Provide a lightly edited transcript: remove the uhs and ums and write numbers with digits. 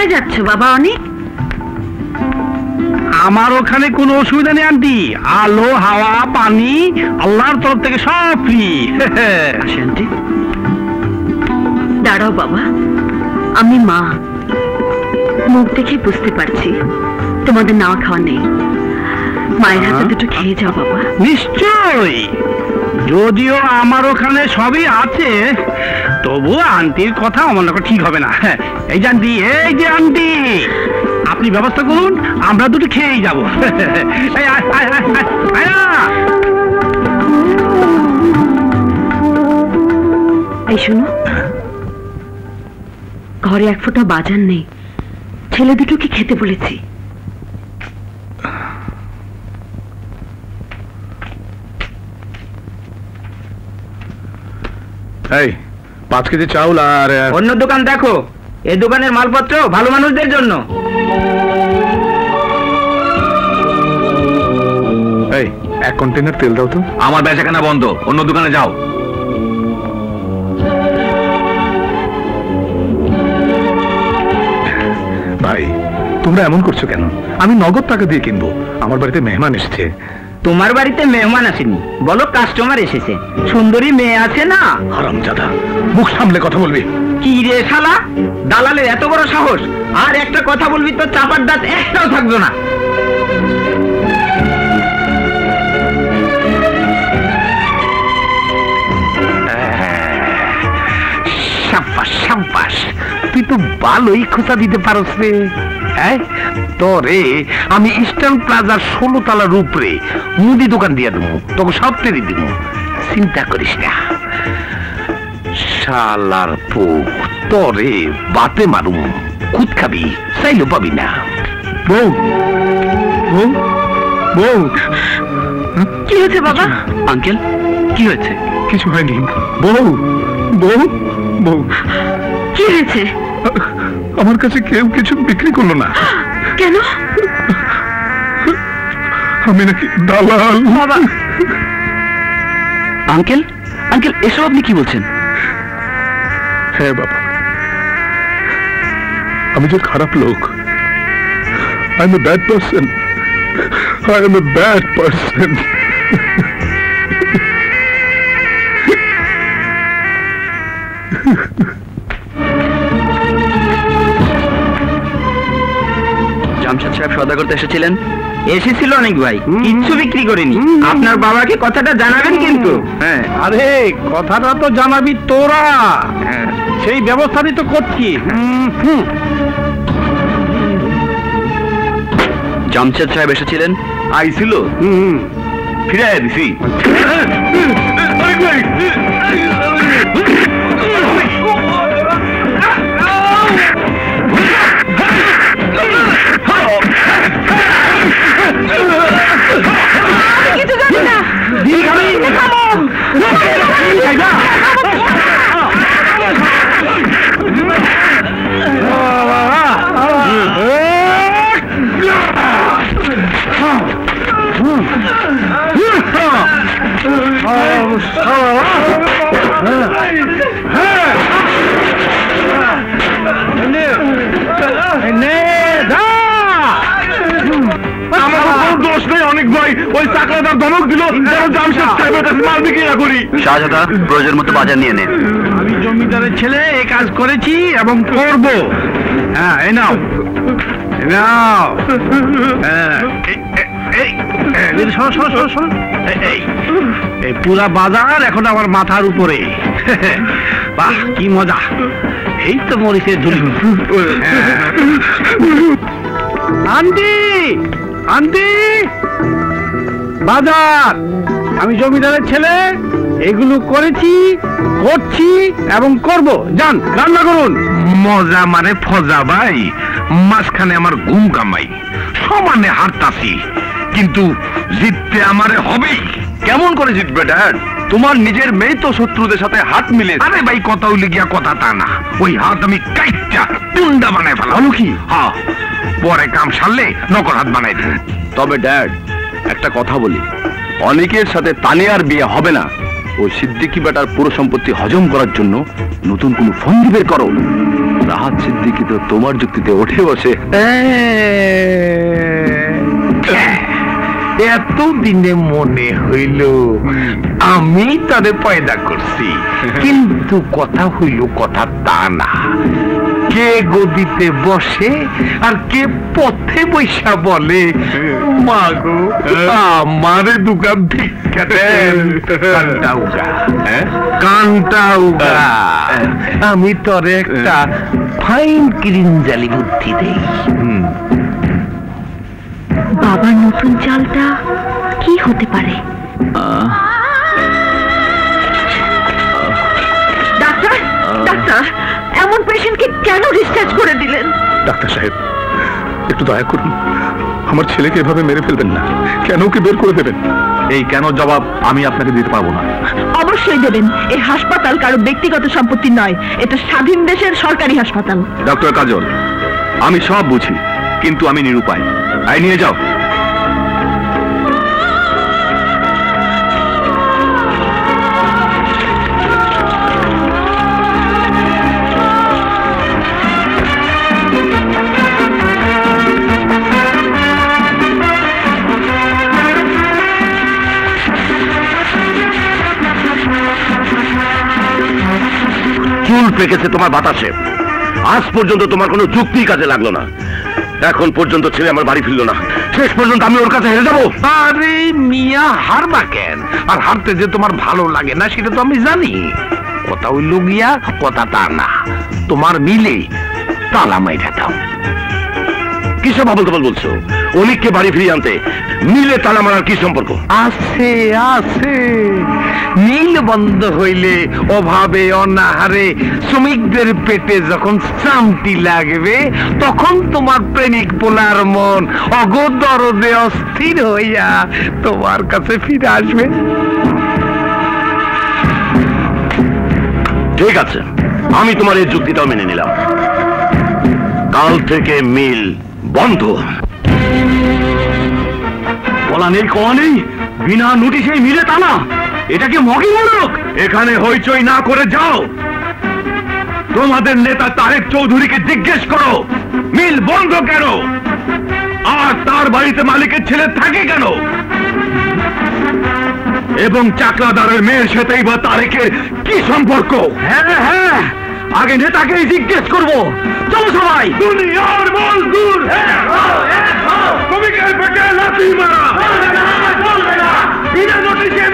কোথায় যাচ্ছ বাবা অনেক? আমার ওখানে কোনো অসুবিধা নেই আন্টি, আলো হাওয়া পানি আল্লাহর তরফ থেকে সব ফ্রি। আন্টি দাঁড়াও বাবা, আমি মা, মুখ দেখে বুঝতে পারছি তোমাদের নাওয়া খাওয়া নেই। মায়ের হাতে দুটো খেয়ে যাও বাবা। নিশ্চয়ই, যদিও আমার ওখানে সবই আছে, তবু আন্টির কথা অমন ঠিক হবে না। এই যে আন্টি, এই যে আন্টি, আপনি ব্যবস্থা করুন, আমরা দুটো খেয়েই যাবো। এই শোনো, ঘরে এক ফোঁটা বাজার নেই, ছেলে দুটোকে খেতে বলেছি। এই 5 কেজি চাউল আর অন্য দোকান দেখো, এই দোকানের মালপত্র ভালো মানুষদের জন্য। এই 1 কন্টেনার তেল দাও তো। আমার বেচাকেনা বন্ধ, অন্য দোকানে যাও। ভাই তোমরা এমন করছো কেন? আমি নগদ টাকা দিয়ে কিনবো, আমার বাড়িতে মেহমান এসেছে। তোমার বাড়িতে মেহমান আসেনি, বলো কাস্টমার এসেছে। সুন্দরী মেয়ে আছে না। হারামজাদা, মুখ সামলে কথা বলবি। কি রে শালা, দালালের এত বড় সাহস! আর একটা কথা বলবি তো চাপার দাঁত একটাও থাকবে না। সাব্বাস সাব্বাস, তুই তো ভালোই খোঁচা দিতে পারস রে। হ্যাঁ, তোরে আমি ইস্টার্ন প্লাজার 16 তলার উপরে মুদি দোকান দিয়ে দেবো, তোকে সব তেরি দিব, চিন্তা করিস না। শালার পোক, তোরে বাতে মারুম, খুদ খাবি, চাইলেও পাবি না। বউ বউ বউ, কি হয়েছে বাবা? আঙ্কেল কি হয়েছে? কিছু হয়নি। বউ বউ বউ, কি হয়েছে? আমার কাছে কেউ কিছু বিক্রি করলো না। কেন? আমি নাকি দালাল। বাবা, আঙ্কেল আঙ্কেল এসব আপনি কি বলছেন? হ্যাঁ বাবা, আমি যে খারাপ লোক। I M a bad person, I M a bad person. Jamshed সাহেব সওদা করতে এসেছিলেন? এসেছিল অনেক ভাই, কিচ্ছু বিক্রি করিনি। আপনার বাবাকে কথাটা জানাবেন কিন্তু। হ্যাঁ, আরে কথাটা তো জানাবি তোরা, সেই ব্যবস্থাটি তো করছি। জামশেদ সাহেব এসেছিলেন? আইছিল, ফিরে দিছি। কিছু জানি না। দোষ নেই অনেক ভাই, ওই চাকরাদার ধমক দিল জামশেদ সাহেবের কাছে মাল বিক্রি না করি। শাহজাদা, প্রয়োজন মতো বাজার নিয়ে নে। আমি জমিদারের ছেলে, এই কাজ করেছি এবং করব। হ্যাঁ, এই নাও এই নাও। এই পুরা বাজার এখন আমার মাথার উপরে। বাহ, কি মজা! এই তো মরিচের ঝুলি। আন্টি আন্টি, বাজার আমি জমিদারের ছেলে, এগুলো করেছি, করছি এবং করব। যান রান্না করুন। মজা মানে ফজা ভাই, মাঝখানে আমার ঘুম কামাই, সমানে হারতাছি, কিন্তু জিততে আমারে হবেই। কেমন করে জিতবে ড্যাড? তোমার নিজের মেয়ে তো শত্রুদের সাথে হাত মিলে। আরে ভাই, কথা হইলে গিয়া কথা তা না, ওই হাত আমি কাইটা টুন্ডা বানাই ফেলাম। কি? হ্যাঁ, পরে কাম সারলে নকল হাত বানাই দেব। তবে ড্যাড, একটা কথা বলি, অনেকের সাথে তানিয়ার বিয়ে হবে না। ওই সিদ্দিকী বেটার পুরো সম্পত্তি হজম করার জন্য নতুন কোন ফন্দি বের করো, রাহাত সিদ্দিকী তো তোমার যুক্তিতে ওঠে বসে। এত দিনে মনে হইল আমি তারে পয়দা করছি, কিন্তু কথা হইল কথা তা না। কে গদিতে বসে আর কে পথে বৈশা বলে মাগো আমারে দুগা ভিক্ষা দেন। কানটা উগা, কানটা উগা। আমি তোরে একটা ফাইন ক্রিঞ্জালি বুদ্ধি দেই। বাবার নতুন চালটা কি হতে পারে? ডাক্তার, ডাক্তার, এমন পেশেন্টকে কেন ডিসচার্জ করে দিলেন? ডাক্তার সাহেব, একটু দয়া করুন, আমার ছেলেকে এভাবে মেরে ফেলবেন না। কেন ওকে বের করে দেবেন? এই কেন জবাব আমি আপনাকে দিতে পারবো না। অবশ্যই দেবেন। এই হাসপাতাল কারো ব্যক্তিগত সম্পত্তি নয়, এটা স্বাধীন দেশের সরকারি হাসপাতাল। ডক্টর কাজল, আমি সব বুঝি, কিন্তু আমি নিরুপায়। আই নিয়ে যাও। চুল পেকেছে তোমার বাতাসে। আজ পর্যন্ত তোমার কোনো যুক্তি কাজে লাগলো না। এখন পর্যন্ত ছেলে আমার বাড়ি ফিরলো না। শেষ পর্যন্ত আমি ওর কাছে হেরে যাবো? আরে মিয়া, হারবা কেন? আর হারতে যে তোমার ভালো লাগে না সেটা তো আমি জানি। কথা হইল গিয়া কথা তা না, তোমার মিলে তালা মাইরা দাও। কিসব আবল তাবল বলছো? অনেককে বাড়ি ফিরিয়ে আনতে মিলে তালা মারার কি সম্পর্ক? আছে আছে। নীল বন্ধ হইলে অভাবে অনাহারে শ্রমিকদের পেটে যখন শান্তি লাগবে, তখন তোমার প্রেমিক পোলার মন অগদরদে অস্থির হইয়া তোমার কাছে ফিরে আসবে। ঠিক আছে, আমি তোমার এই যুক্তিটাও মেনে নিলাম। কাল থেকে মিল বন্ধ। বলা নেই কওয়া নেই, বিনা নোটিশে মিলে তালা। এটা কি মগিমূলক? এখানে হইচই না করে যাও। তোমাদের নেতা তারেক চৌধুরীকে জিজ্ঞেস করো মিল বন্ধ কেন, আর তার বাড়িতে মালিকের ছেলে থাকে কেন, এবং চাকরাদারের মেয়ের সাথেই বা তারেকের কি সম্পর্ক? হ্যাঁ হ্যাঁ, আগে নেতাকেই জিজ্ঞেস করবো। চলো সবাই। দুনিয়ার মজদুর শ্রমিকের পেটে লাথি মারা, বিনা নোটিশে